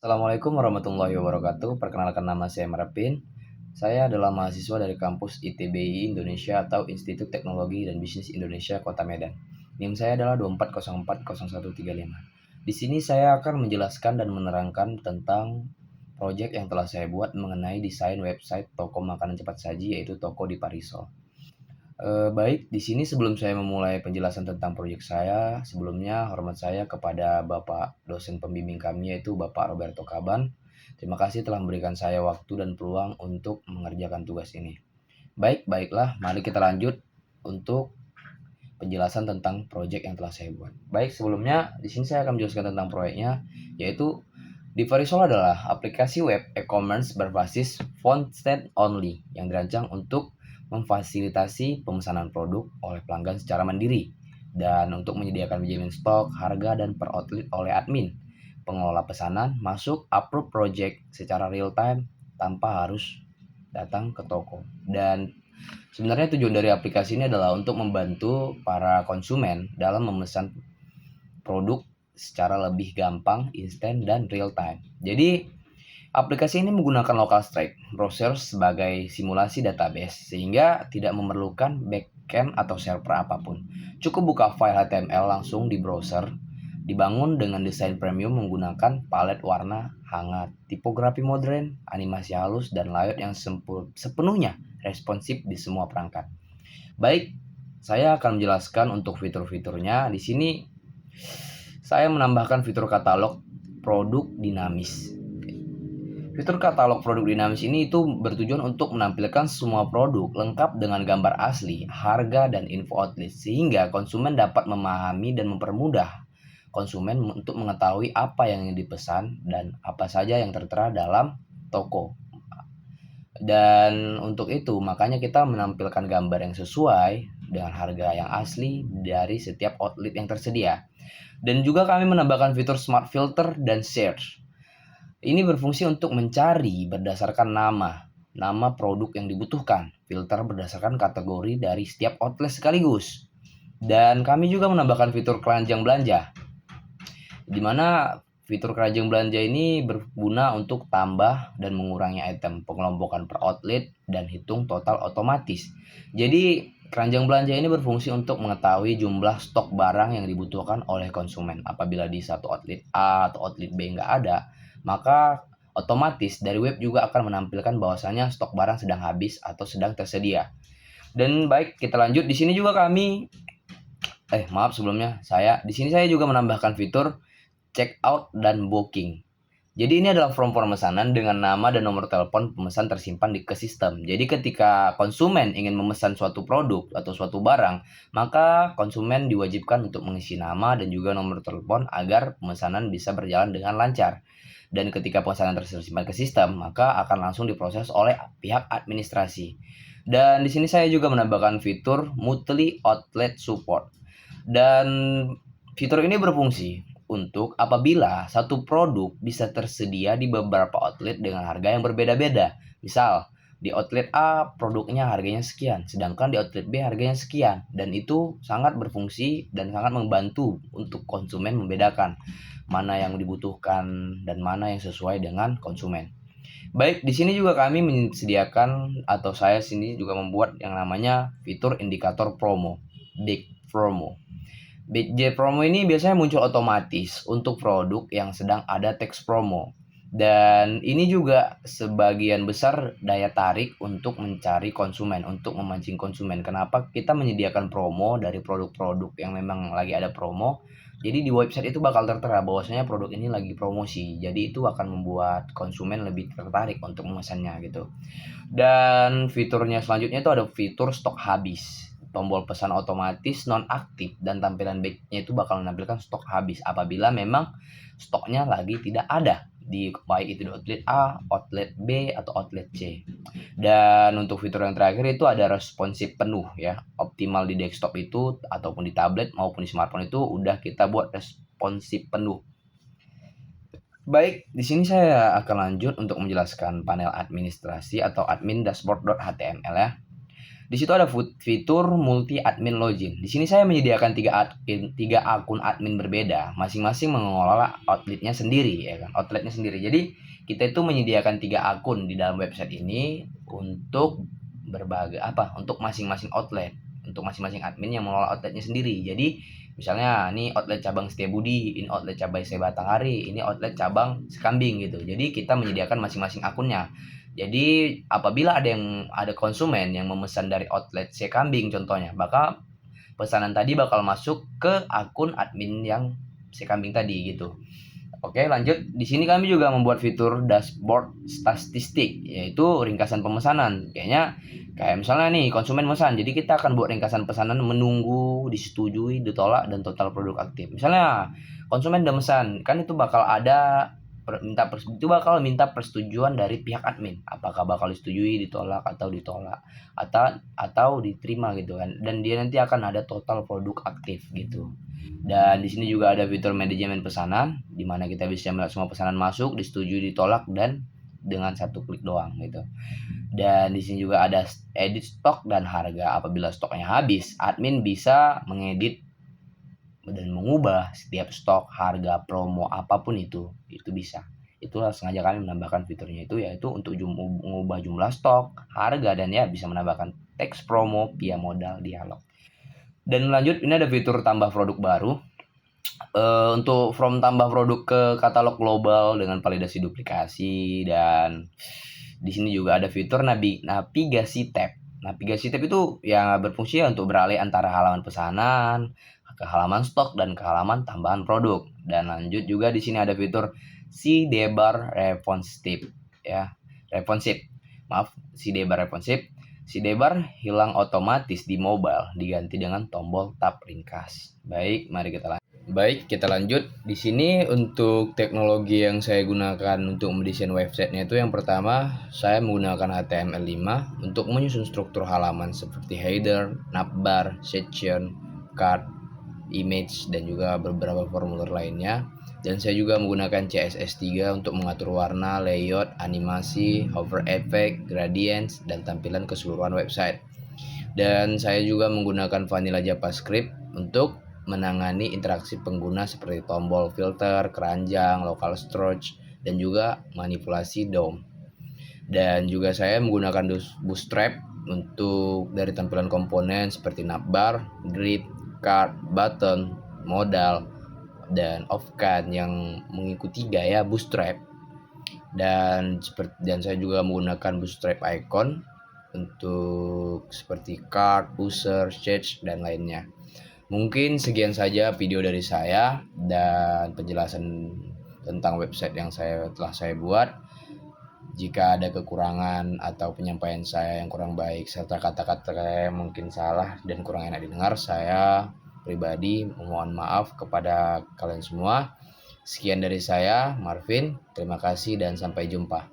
Assalamualaikum warahmatullahi wabarakatuh. Perkenalkan nama saya Marapin. Saya adalah mahasiswa dari kampus ITBI Indonesia atau Institut Teknologi dan Bisnis Indonesia Kota Medan. NIM saya adalah 24040135. Di sini saya akan menjelaskan dan menerangkan tentang proyek yang telah saya buat mengenai desain website toko makanan cepat saji yaitu Toko di Parisol. Baik, di sini sebelum saya memulai penjelasan tentang proyek saya, sebelumnya hormat saya kepada Bapak dosen pembimbing kami yaitu Bapak Roberto Kaban. Terima kasih telah memberikan saya waktu dan peluang untuk mengerjakan tugas ini. Baiklah, mari kita lanjut untuk penjelasan tentang proyek yang telah saya buat. Baik, sebelumnya di sini saya akan menjelaskan tentang proyeknya, yaitu Divarisol adalah aplikasi web e-commerce berbasis font stand only yang dirancang untuk memfasilitasi pemesanan produk oleh pelanggan secara mandiri dan untuk menyediakan manajemen stok, harga, dan per outlet oleh admin. Pengelola pesanan masuk approve project secara real time tanpa harus datang ke toko. Dan sebenarnya tujuan dari aplikasi ini adalah untuk membantu para konsumen dalam memesan produk secara lebih gampang, instan, dan real time. Jadi, aplikasi ini menggunakan local strike browser sebagai simulasi database sehingga tidak memerlukan backend atau server apapun. Cukup buka file HTML langsung di browser. Dibangun dengan desain premium menggunakan palet warna hangat, tipografi modern, animasi halus, dan layout yang sepenuhnya responsif di semua perangkat. Baik, saya akan menjelaskan untuk fitur-fiturnya. Di sini saya menambahkan fitur katalog produk dinamis. Fitur katalog produk dinamis ini itu bertujuan untuk menampilkan semua produk lengkap dengan gambar asli, harga, dan info outlet sehingga konsumen dapat memahami dan mempermudah konsumen untuk mengetahui apa yang dipesan dan apa saja yang tertera dalam toko. Dan untuk itu makanya kita menampilkan gambar yang sesuai dengan harga yang asli dari setiap outlet yang tersedia. Dan juga kami menambahkan fitur smart filter dan search. Ini berfungsi untuk mencari berdasarkan nama produk yang dibutuhkan, filter berdasarkan kategori dari setiap outlet sekaligus. Dan kami juga menambahkan fitur keranjang belanja, di mana fitur keranjang belanja ini berguna untuk tambah dan mengurangi item, pengelompokan per outlet, dan hitung total otomatis. Jadi, keranjang belanja ini berfungsi untuk mengetahui jumlah stok barang yang dibutuhkan oleh konsumen. Apabila di satu outlet A atau outlet B nggak ada, maka otomatis dari web juga akan menampilkan bahwasanya stok barang sedang habis atau sedang tersedia. Dan baik, kita lanjut. Di sini juga kami di sini saya juga menambahkan fitur check out dan booking. Jadi ini adalah form pemesanan dengan nama dan nomor telepon pemesan tersimpan ke sistem. Jadi ketika konsumen ingin memesan suatu produk atau suatu barang, maka konsumen diwajibkan untuk mengisi nama dan juga nomor telepon agar pemesanan bisa berjalan dengan lancar. Dan ketika pemesanan tersimpan ke sistem, maka akan langsung diproses oleh pihak administrasi. Dan di sini saya juga menambahkan fitur monthly outlet support. Dan fitur ini berfungsi untuk apabila satu produk bisa tersedia di beberapa outlet dengan harga yang berbeda-beda. Misal, di outlet A produknya harganya sekian, sedangkan di outlet B harganya sekian. Dan itu sangat berfungsi dan sangat membantu untuk konsumen membedakan mana yang dibutuhkan dan mana yang sesuai dengan konsumen. Baik, di sini juga kami menyediakan atau saya sini juga membuat yang namanya fitur indikator promo, Big Promo. BJ promo ini biasanya muncul otomatis untuk produk yang sedang ada teks promo. Dan ini juga sebagian besar daya tarik untuk mencari konsumen, untuk memancing konsumen. Kenapa kita menyediakan promo dari produk-produk yang memang lagi ada promo. Jadi di website itu bakal tertera bahwasanya produk ini lagi promosi. Jadi itu akan membuat konsumen lebih tertarik untuk memesannya gitu. Dan fiturnya selanjutnya itu ada fitur stok habis. Tombol pesan otomatis nonaktif dan tampilan backnya itu bakal menampilkan stok habis apabila memang stoknya lagi tidak ada di baik itu di outlet A, outlet B, atau outlet C. Dan untuk fitur yang terakhir itu ada responsif penuh ya. Optimal di desktop itu ataupun di tablet maupun di smartphone itu udah kita buat responsif penuh. Baik, di sini saya akan lanjut untuk menjelaskan panel administrasi atau admin dashboard.html ya. Di situ ada fitur multi admin login. Di sini saya menyediakan tiga akun admin berbeda, masing-masing mengelola outletnya sendiri, ya kan? Outletnya sendiri. Jadi kita itu menyediakan 3 akun di dalam website ini untuk berbagai untuk masing-masing outlet, untuk masing-masing admin yang mengelola outletnya sendiri. Jadi misalnya ini outlet cabang Setiabudi, ini outlet cabang Batanghari, ini outlet cabang Sekambing gitu. Jadi kita menyediakan masing-masing akunnya. Jadi apabila ada konsumen yang memesan dari outlet Sekambing contohnya, maka pesanan tadi bakal masuk ke akun admin yang Sekambing tadi gitu. Oke, lanjut. Di sini kami juga membuat fitur dashboard statistik, yaitu ringkasan pemesanan. Kayak misalnya nih konsumen memesan, jadi kita akan buat ringkasan pesanan menunggu, disetujui, ditolak, dan total produk aktif. Misalnya konsumen udah memesan, kan itu bakal ada minta persetujuan dari pihak admin, apakah bakal disetujui, ditolak atau diterima gitu kan, dan dia nanti akan ada total produk aktif gitu. Dan di sini juga ada fitur manajemen pesanan, di mana kita bisa melihat semua pesanan masuk, disetujui, ditolak, dan dengan satu klik doang gitu. Dan di sini juga ada edit stok dan harga. Apabila stoknya habis, admin bisa mengedit dan mengubah setiap stok, harga, promo, apapun itu bisa. Itulah sengaja kami menambahkan fiturnya itu, yaitu untuk mengubah jumlah stok, harga, dan ya bisa menambahkan teks promo via modal dialog. Dan lanjut, ini ada fitur tambah produk baru. Untuk from tambah produk ke katalog global dengan validasi duplikasi, dan di sini juga ada fitur navigasi tab. Navigasi tab itu yang berfungsi untuk beralih antara halaman pesanan ke halaman stok dan ke halaman tambahan produk. Dan lanjut juga di sini ada fitur sidebar responsive ya. Sidebar hilang otomatis di mobile, diganti dengan tombol tab ringkas. Baik, mari kita lanjut. Di sini untuk teknologi yang saya gunakan untuk mendesain websitenya itu, yang pertama saya menggunakan HTML5 untuk menyusun struktur halaman seperti header, navbar, section, card, image, dan juga beberapa formulir lainnya. Dan saya juga menggunakan CSS3 untuk mengatur warna, layout, animasi, hover effect, gradients, dan tampilan keseluruhan website. Dan saya juga menggunakan vanilla JavaScript untuk menangani interaksi pengguna seperti tombol filter, keranjang, local storage, dan juga manipulasi DOM. Dan juga saya menggunakan Bootstrap untuk dari tampilan komponen seperti navbar, grid, card, button, modal, dan offcut yang mengikuti gaya Bootstrap. Dan saya juga menggunakan Bootstrap icon untuk seperti card, booster, search, dan lainnya. Mungkin sekian saja video dari saya dan penjelasan tentang website yang telah saya buat. Jika ada kekurangan atau penyampaian saya yang kurang baik serta kata-kata yang mungkin salah dan kurang enak didengar, saya pribadi memohon maaf kepada kalian semua. Sekian dari saya, Marvin. Terima kasih dan sampai jumpa.